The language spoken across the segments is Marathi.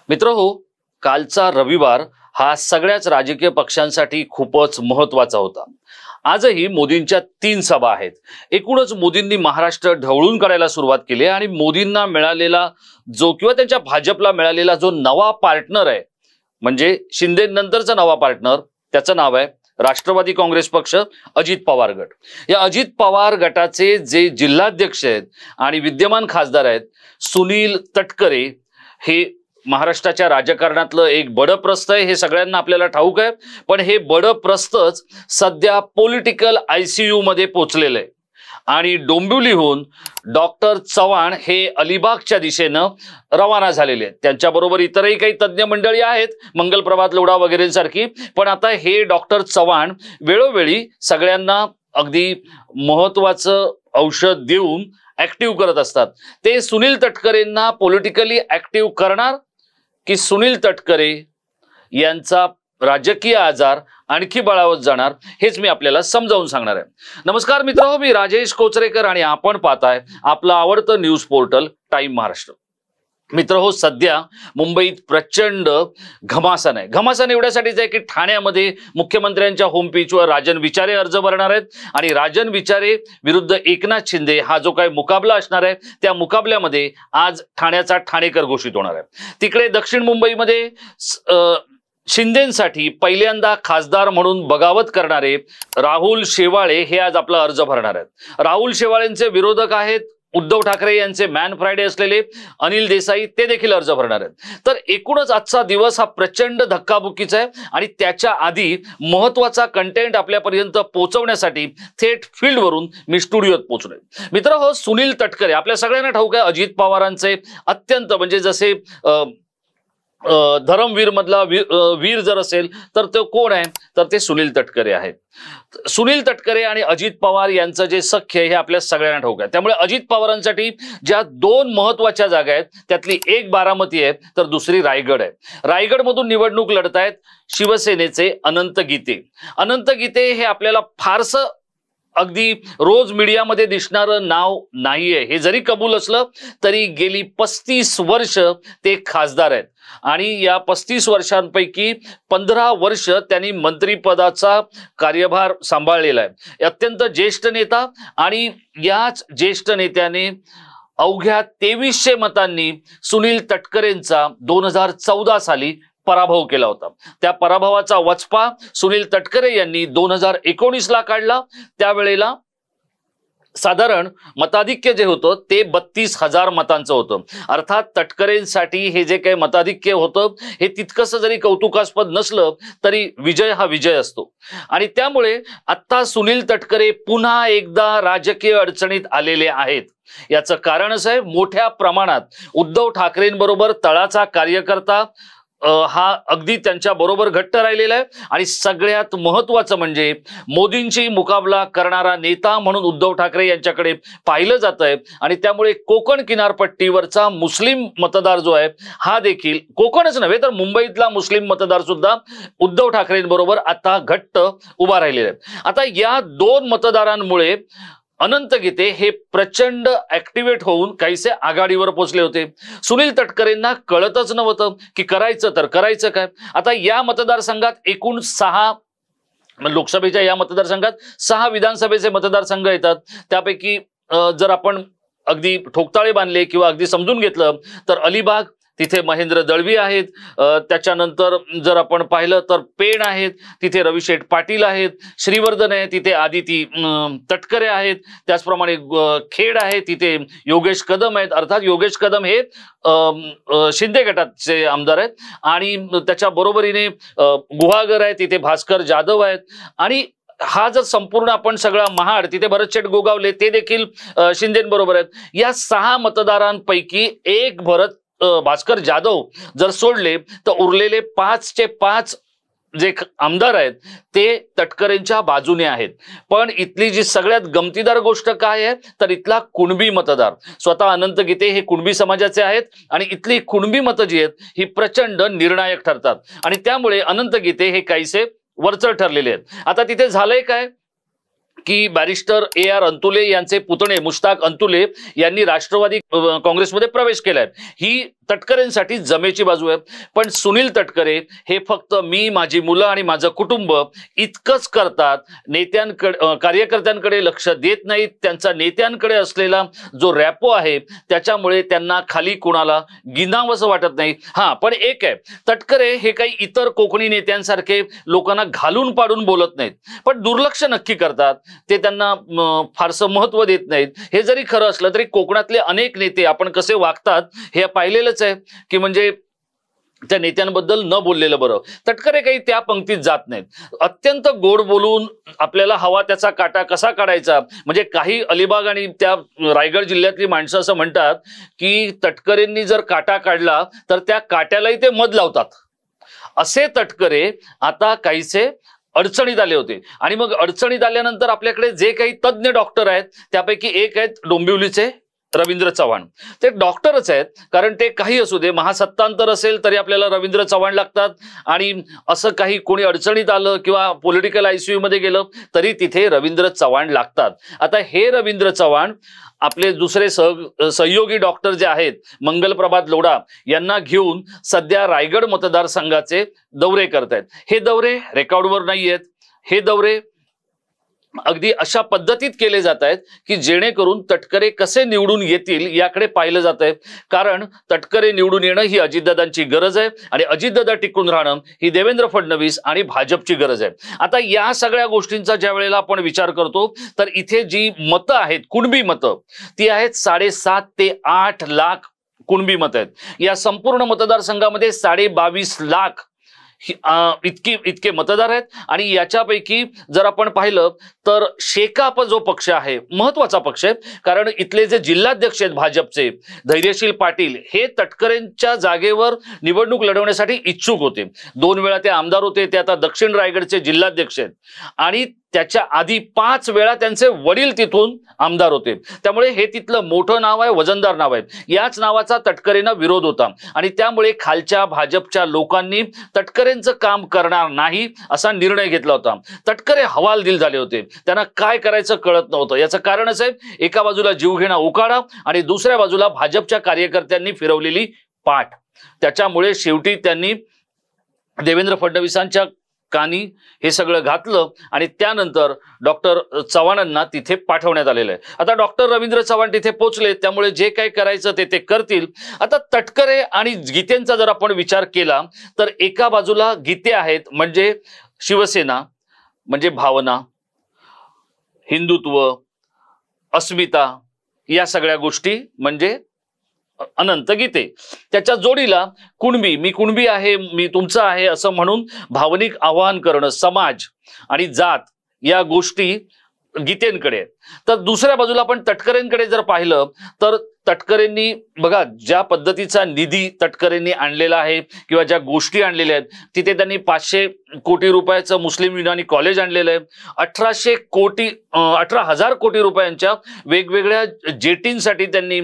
मित्रहो, कालचा रविवार हा सगळ्याच राजकीय पक्षांसाठी खूपच महत्त्वाचा होता। आजही मोदींच्या 3 सभा आहेत। एकूणच मोदींनी महाराष्ट्र ढवळून काढायला सुरुवात केली आणि मोदींना मिळालेला जो किंवा त्यांच्या भाजपला मिळालेला जो नवा पार्टनर आहे, म्हणजे शिंदे नंतरचा नवा पार्टनर, त्याचं नाव आहे राष्ट्रवादी काँग्रेस पक्ष, अजित पवार गट। या अजित पवार गटाचे जे जिल्हाध्यक्ष आहेत आणि विद्यमान खासदार आहेत सुनील तटकरे, हे महाराष्ट्राच्या राजकारणातलं एक बडप्रस्थ आहे, हे सगळ्यांना आपल्याला ठाऊक आहे। पण हे बडप्रस्थच सध्या पॉलिटिकल आयसीयू मध्ये पोहोचलेलं आहे आणि डोंबिवलीहून डॉक्टर चव्हाण हे अलिबागच्या दिशेनं रवाना झालेले आहेत। त्यांच्याबरोबर इतरही काही तज्ञ मंडळी आहेत, मंगलप्रभात लोढा वगैरे सारखी। पण आता हे डॉक्टर चव्हाण वेळोवेळी सगळ्यांना अगदी महत्त्वाचं औषध देऊन ऍक्टिव्ह करत असतात। ते सुनील तटकरेंना पॉलिटिकली ऍक्टिव्ह करणार की सुनील तटकरे यांचा राजकीय आजार आणखी बळावत जाणार, हेच मी आपल्याला समजावून सांगणार आहे। नमस्कार मित्रांनो, मी राजेश कोचरेकर आणि आपण पाहताय आपलं आवडतं न्यूज पोर्टल टाइम महाराष्ट्र। मित्रहो, सध्या मुंबईत प्रचंड घमासान आहे। घमासान एवढ्यासाठीच आहे की ठाण्यामध्ये मुख्यमंत्र्यांच्या होम पिचवर राजन विचारे अर्ज भरणार आहेत आणि राजन विचारे विरुद्ध एकनाथ शिंदे हा जो काही मुकाबला असणार आहे, त्या मुकाबल्यामध्ये आज ठाण्याचा ठाणेकर घोषित होणार आहे। तिकडे दक्षिण मुंबईमध्ये शिंदेंसाठी पहिल्यांदा खासदार म्हणून बगावत करणारे राहुल शेवाळे हे आज आपला अर्ज भरणार आहेत। राहुल शेवाळेंचे विरोधक आहेत उद्धव ठाकरे यांचे मॅन फ्रायडे असलेले अनिल देसाई, ते देखील अर्ज भरणार आहेत। तर एकूणच आजचा दिवस हा प्रचंड धक्काबुक्कीचा आहे आणि त्याच्या आधी महत्त्वाचा कंटेंट आपल्यापर्यंत पोहोचवण्यासाठी थेट फील्डवरून मी स्टुडिओत पोहोचलोय। मित्रहो, सुनील तटकरे आपल्या सगळ्यांना ठाऊक आहे, अजित पवारांचे अत्यंत म्हणजे जसे धर्मवीर मधला वीर जर असेल तर तो कोण आहे, तर ते सुनील तटकरे आहेत। सुनील तटकरे आणि अजित पवार यांचं जे सख्य हे आपल्या सगळ्यांना ठाऊक आहे। त्यामुळे अजित पवारांसाठी ज्या 2 महत्त्वाच्या जागा आहेत त्यातली एक बारामती आहे तर दुसरी रायगड आहे। रायगडमधून निवडणूक लढतायत शिवसेनेचे अनंत गीते। अनंत गीते हे आपल्याला फारसं अगदी रोज मीडियामध्ये दिसणारं नाव नाहीये, हे जरी कबूल असलं तरी गेली 35 वर्ष ते खासदार आहेत आणि या 35 वर्षांपैकी 15 वर्ष त्यांनी मंत्रिपदाचा कार्यभार सांभाळलेला आहे। अत्यंत ज्येष्ठ नेता आणि याच ज्येष्ठ नेत्याने अवघ्या 2300 मतांनी सुनील तटकरेंचा 2014 साली पराभव केला होता। त्या पराभवाचा वचपा सुनील तटकरे यांनी 2019ला काढला। त्यावेळेला साधारण मताधिक्य जे होतं ते 32,000 मतांचं होतं। अर्थात तटकरेंसाठी हे जे काही मताधिक्य होतं हे तितकंसं जरी कौतुकास्पद नसलं तरी विजय हा विजय असतो आणि त्यामुळे आता सुनील तटकरे पुन्हा एकदा राजकीय अडचणीत आलेले आहेत। याचं कारण असं आहे, मोठ्या प्रमाणात उद्धव ठाकरेंबरोबर तळाचा कार्यकर्ता हा अगदी त्यांच्या बरोबर घट्ट राहिलेला आहे आणि सगळ्यात महत्त्वाचं म्हणजे मोदींची मुकाबला करणारा नेता म्हणून उद्धव ठाकरे यांच्याकडे पाहिलं जातंय आणि त्यामुळे कोकण किनारपट्टीवरचा मुस्लिम मतदार जो आहे हा देखील, कोकणच नव्हे तर मुंबईतला मुस्लिम मतदार सुद्धा उद्धव ठाकरेंबरोबर आता घट्ट उभा राहिलेला आहे। आता या 2 मतदारांमुळे अनंत गीते हे प्रचंड ऍक्टिव्हेट होऊन काहीसे आघाडीवर पोहोचले होते। सुनील तटकरेंना कळतच नव्हतं की करायचं तर करायचं काय। आता या मतदारसंघात एकूण 6 लोकसभेच्या या मतदारसंघात 6 विधानसभेचे मतदारसंघ येतात। त्यापैकी जर आपण अगदी ठोकताळे बांधले किंवा अगदी समजून घेतलं तर अलिबाग, तिथे महेंद्र दळवी आहेत। त्याच्यानंतर जर आपण पाहिलं तर पेण आहेत, तिथे रविशेठ पाटील आहेत। श्रीवर्धन आहे, तिथे आदिती तटकरे आहेत। त्याचप्रमाणे खेड आहे, तिथे योगेश कदम आहेत। अर्थात योगेश कदम हे शिंदे गटाचे आमदार आहेत आणि त्याच्या बरोबरीने गुहागर आहे, तिथे भास्कर जाधव आहेत आणि हा जर संपूर्ण आपण सगळा महाड, तिथे भरतशेठ गोगावले ते देखील शिंदेबरोबर आहेत। या 6 मतदारांपैकी एक भास्कर जाधव जर सोडले तर उरलेले 5चे 5 जे आमदार आहेत ते तटकरेंच्या बाजूने आहेत। पण इथली जी सगळ्यात गमतीदार गोष्ट काय आहे तर इथला कुणबी मतदार, स्वतः अनंत गीते हे कुणबी समाजाचे आहेत आणि इथली कुणबी मतं जी आहेत ही प्रचंड निर्णायक ठरतात आणि त्यामुळे अनंत गीते हे काहीसे वरचढ ठरलेले आहेत। आता तिथे झालंय काय की बॅरिस्टर AR अंतुले यांचे पुतणे मुश्ताक अंतुले यांनी राष्ट्रवादी काँग्रेसमध्ये प्रवेश केलाय। ही तटकरेंसाठी जमेची बाजू आहे, पण सुनील तटकरे हे फक्त मी, माझी मुलं आणि माझं कुटुंब इतकंच करतात. नेत्यांकडे, कार्यकर्त्यांकडे लक्ष देत नाहीत. त्यांचा नेत्यांकडे असलेला जो रॅपो आहे त्याच्यामुळे त्यांना खाली कुणाला गिनावंसं वाटत नाही. हा, पण एक आहे, तटकरे हे काही इतर कोकणी नेत्यांसारखे लोकांना घालून पाडून बोलत नाहीत, पण दुर्लक्ष नक्की करतात. ते त्यांना फारसं महत्व देत नाहीत. हे जरी खरं असलं तरी कोकणातले अनेक नेते आपण कसे वागतात हे पाहिलेलंच आहे, की म्हणजे त्या नेत्यांबद्दल न बोललेलं बरं. तटकरे काही त्या पंक्तीत जात नाहीत. अत्यंत गोड बोलून आपल्याला हवा त्याचा काटा कसा काढायचा, म्हणजे काही अलिबाग आणि त्या रायगड जिल्ह्यातली माणसं असं म्हणतात की तटकरेंनी जर काटा काढला तर त्या काट्यालाही ते मध लावतात. असे तटकरे आता काहीसे अडचणीत आले होते. आणि मग अडचणीत आल्यानंतर आपल्याकडे जे काही तज्ज्ञ डॉक्टर आहेत त्यापैकी एक आहेत डोंबिवलीचे रवींद्र चव्हाण. ते डॉक्टरच आहेत, कारण ते काही असू दे, महासत्तांतर असेल तरी आपल्याला रवींद्र चव्हाण लागतात. आणि असं काही कोणी अडचणीत आलं किंवा पॉलिटिकल ICU मध्ये गेलं तरी तिथे रवींद्र चव्हाण लागतात. आता हे रवींद्र चव्हाण आपले दुसरे सहयोगी डॉक्टर जे आहेत मंगलप्रभात लोढा यांना घेऊन सध्या रायगड मतदारसंघाचे दौरे करतायत. हे दौरे रेकॉर्डवर नाही आहेत. हे दौरे अगदी अशा पद्धतीत केले जात आहेत की जेणेकरून तटकरे कसे निवडून येतील याकडे पाहिलं जात आहे. कारण तटकरे निवडून येणं ही अजितदादांची गरज आहे आणि अजितदादा टिकून राहणं ही देवेंद्र फडणवीस आणि भाजपची गरज आहे. आता या सगळ्या गोष्टींचा ज्या वेळेला आपण विचार करतो तर इथे जी मतं आहेत, कुणबी मतं, ती आहेत 7.5 ते 8 लाख कुणबी मतं आहेत. या संपूर्ण मतदारसंघामध्ये 22.5 लाख इतके मतदार आहेत. आणि याच्यापैकी जर आपण पाहिलं तर शेकाप जो पक्ष आहे महत्वाचा पक्ष आहे, कारण इथले जे जिल्हाध्यक्ष आहेत भाजपचे धैर्यशील पाटील हे तटकरेंच्या जागेवर निवडणूक लढवण्यासाठी इच्छुक होते. 2 वेळा ते आमदार होते. ते आता दक्षिण रायगडचे जिल्हाध्यक्ष आहेत आणि त्याच्या आधी 5 वेळा त्यांचे वडील तिथून आमदार होते. त्यामुळे हे तिथलं मोठं नाव आहे, वजनदार नाव आहे. याच नावाचा तटकरेंना विरोध होता आणि त्यामुळे खालच्या भाजपच्या लोकांनी तटकरेंचं काम करणार नाही असा निर्णय घेतला होता. तटकरे हवालदिल झाले होते. त्यांना काय करायचं कळत नव्हतं. याचं कारणच आहे, एका बाजूला जीवघेणा उकाडा आणि दुसऱ्या बाजूला भाजपच्या कार्यकर्त्यांनी फिरवलेली पाठ. त्याच्यामुळे शेवटी त्यांनी देवेंद्र फडणवीसांच्या कानी हे सगळं घातलं आणि त्यानंतर डॉक्टर चव्हाणांना तिथे पाठवण्यात आलेलं आहे. आता डॉक्टर रवींद्र चव्हाण तिथे पोहोचले, त्यामुळे जे काही करायचं ते करतील. आता तटकरे आणि गीतेंचा जर आपण विचार केला तर एका बाजूला गीते आहेत, म्हणजे शिवसेना, म्हणजे भावना, हिंदुत्व, अस्मिता, या सगळ्या गोष्टी म्हणजे अनंत गीते. त्याच्या जोडीला कुणबी, मी कुणबी आहे, मी तुमचा आहे असं म्हणून भावनिक आवाहन करणं, समाज आणि जात या गोष्टी गीतेंकडे. तर दुसऱ्या बाजूला आपण तटकरेंकडे जर पाहिलं तर तटकरेंनी बघा ज्या पद्धतीचा निधी तटकरेंनी आणलेला आहे किंवा ज्या गोष्टी आणलेल्या आहेत, तिथे त्यांनी 500 कोटी रुपयाचं मुस्लिम युनानी कॉलेज आणलेलं आहे. 18,000 कोटी रुपयांच्या वेगवेगळ्या जेटींसाठी त्यांनी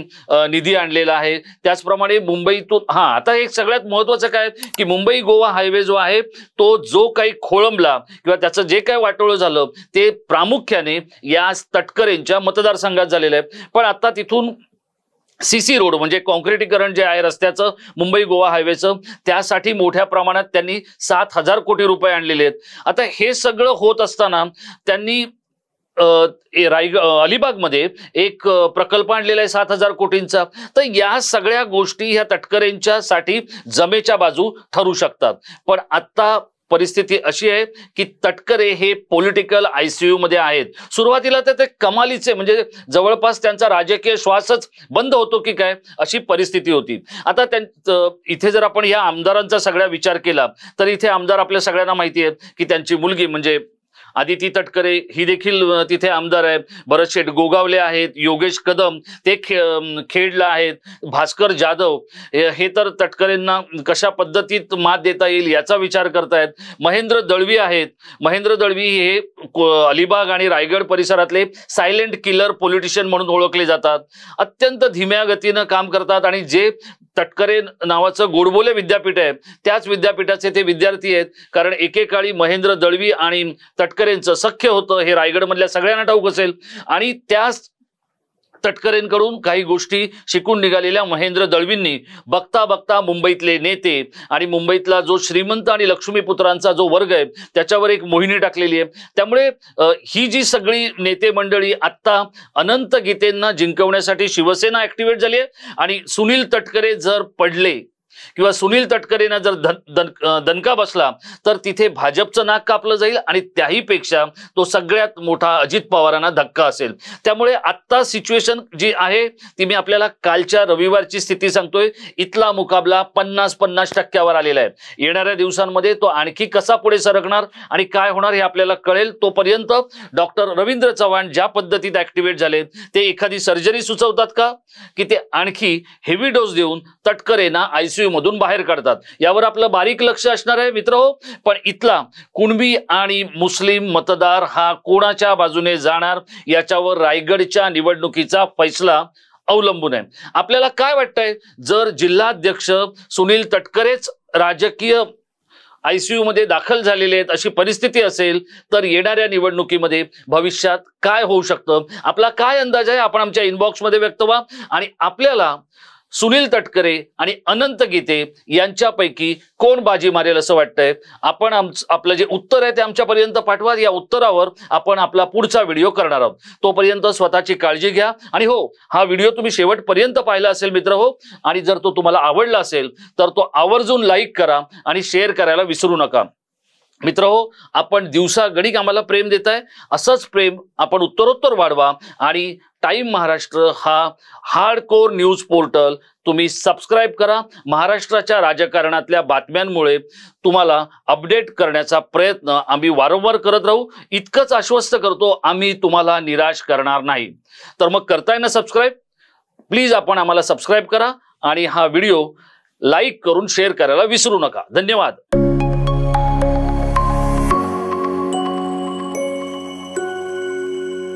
निधी आणलेला आहे. त्याचप्रमाणे मुंबईतून आता एक सगळ्यात महत्वाचं काय की मुंबई गोवा हायवे जो आहे तो जो काही खोळंबला किंवा त्याचं जे काही वाटोळं झालं ते प्रामुख्याने या तटकरेंच्या मतदारसंघात झालेलं आहे. पण आता तिथून CC रोड म्हणजे कॉन्क्रिटीकरण जे आहे रस्त्याचं मुंबई गोवा हायवेचं, त्यासाठी मोठ्या प्रमाणात त्यांनी 7,000 कोटी रुपये आणलेले आहेत. आता हे सगळं होत असताना त्यांनी अलिबागमध्ये एक प्रकल्प आणलेला आहे 7,000 कोटींचा. तर या सगळ्या गोष्टी ह्या तटकरेंच्यासाठी जमेच्या बाजू ठरू शकतात. पण आता परिस्थिती अशी आहे की तटकरे हे पॉलिटिकल ICU मध्ये आहेत. सुरुवातीला तर ते कमालीचे, म्हणजे जवळपास त्यांचा राजकीय श्वासच बंद होतो की काय अशी परिस्थिती होती. आता इथे जर आपण या आमदारांचा सगळा विचार केला तर इथे आमदार आपल्या सगळ्यांना माहिती आहे की त्यांची मुलगी म्हणजे आदिती तटकरे ही देखील तिथे आमदार आहे. भरतशेठ गोगावले आहेत, योगेश कदम ते खेडला आहेत, भास्कर जाधव हे तर तटकरेंना कशा पद्धतीत मात देता येईल याचा विचार करतायत. महेंद्र दळवी आहेत. महेंद्र दळवी हे अलिबाग आणि रायगड परिसरातले सायलेंट किलर पॉलिटिशियन म्हणून ओळखले जातात. अत्यंत धीम्या गतीनं काम करतात आणि जे तटकरे नावाचं गोडबोले विद्यापीठ आहे त्याच विद्यापीठाचे ते विद्यार्थी आहेत. कारण एकेकाळी महेंद्र दळवी आणि तटकरेंचं सख्य होतं हे रायगडमधल्या सगळ्यांना ठाऊक असेल. आणि त्याच तटकरेंकडून काही गोष्टी शिकून निघालेल्या महेंद्र दळवींनी बघता बघता मुंबईतले नेते आणि मुंबईतला जो श्रीमंत आणि लक्ष्मीपुत्रांचा जो वर्ग आहे त्याच्यावर एक मोहिनी टाकलेली आहे। त्यामुळे ही जी सगळी नेते मंडळी आता अनंत गीतेंना जिंकवण्यासाठी शिवसेना ऍक्टिव्हेट झाली आहे आणि सुनील तटकरे जर पडले किंवा सुनील तटकरेंना जर दणका बसला तर तिथे भाजपचं नाक कापलं जाईल आणि त्याहीपेक्षा तो सगळ्यात मोठा अजित पवारांना धक्का असेल। त्यामुळे आत्ता सिच्युएशन जी आहे ती मी आपल्याला कालच्या रविवारची स्थिती सांगतोय। इथला मुकाबला 50-50% आलेला आहे। येणाऱ्या दिवसांमध्ये तो आणखी कसा पुढे सरकणार आणि काय होणार हे आपल्याला कळेल। तोपर्यंत डॉक्टर रवींद्र चव्हाण ज्या पद्धतीत ऍक्टिव्हेट झाले ते एखादी सर्जरी सुचवतात का की ते आणखी हेवी डोस देऊन तटकरेंना आयसीयू मधून बाहेर काढतात यावर आपलं बारीक लक्ष असणार आहे मित्रहो। पण इथला कुणबी आणि मुस्लिम मतदार हा कोणाच्या बाजूने जाणार याच्यावर रायगडच्या निवडणुकीचा फैसला अवलंबून आहे। आपल्याला काय वाटतंय जर जिल्हाध्यक्ष सुनील तटकरेच राजकीय आयसीयू मध्ये दाखल झालेले आहेत अशी परिस्थिती असेल तर येणाऱ्या निवडणुकीमध्ये भविष्यात काय होऊ शकतं आपला काय अंदाज आहे आपण आमच्या इनबॉक्स मध्ये व्यक्त व्हा आणि आपल्याला सुनील तटकरे आणि अनंत गीते यांच्यापैकी कोण बाजी मारेल असं वाटतंय। आपण आपलं जे उत्तर आहे ते आमच्यापर्यंत पाठवा। या उत्तरावर आपण आपला पुढचा व्हिडिओ करणार आहोत। तोपर्यंत स्वतःची काळजी घ्या आणि हो हा व्हिडिओ तुम्ही शेवटपर्यंत पाहिला असेल मित्र हो आणि जर तो तुम्हाला आवडला असेल तर तो आवर्जून लाईक करा आणि शेअर करायला विसरू नका। मित्रहो आपण दिवसागणिक आम्हाला प्रेम देताय असंच प्रेम आपण उत्तरोत्तर वाढवा आणि टाइम महाराष्ट्र हा हार्डकोर न्यूज पोर्टल तुम्ही सबस्क्राइब करा। महाराष्ट्राच्या राजकारणातल्या बातम्यांमुळे तुम्हाला अपडेट करण्याचा प्रयत्न आम्ही वारंवार करत राहू इतकंच आश्वस्त करतो आम्ही तुम्हाला निराश करणार नाही। तर मग करताय ना सबस्क्राइब प्लीज आपण आम्हाला सबस्क्राइब करा आणि हा व्हिडिओ लाईक करून शेअर करायला विसरू नका। धन्यवाद।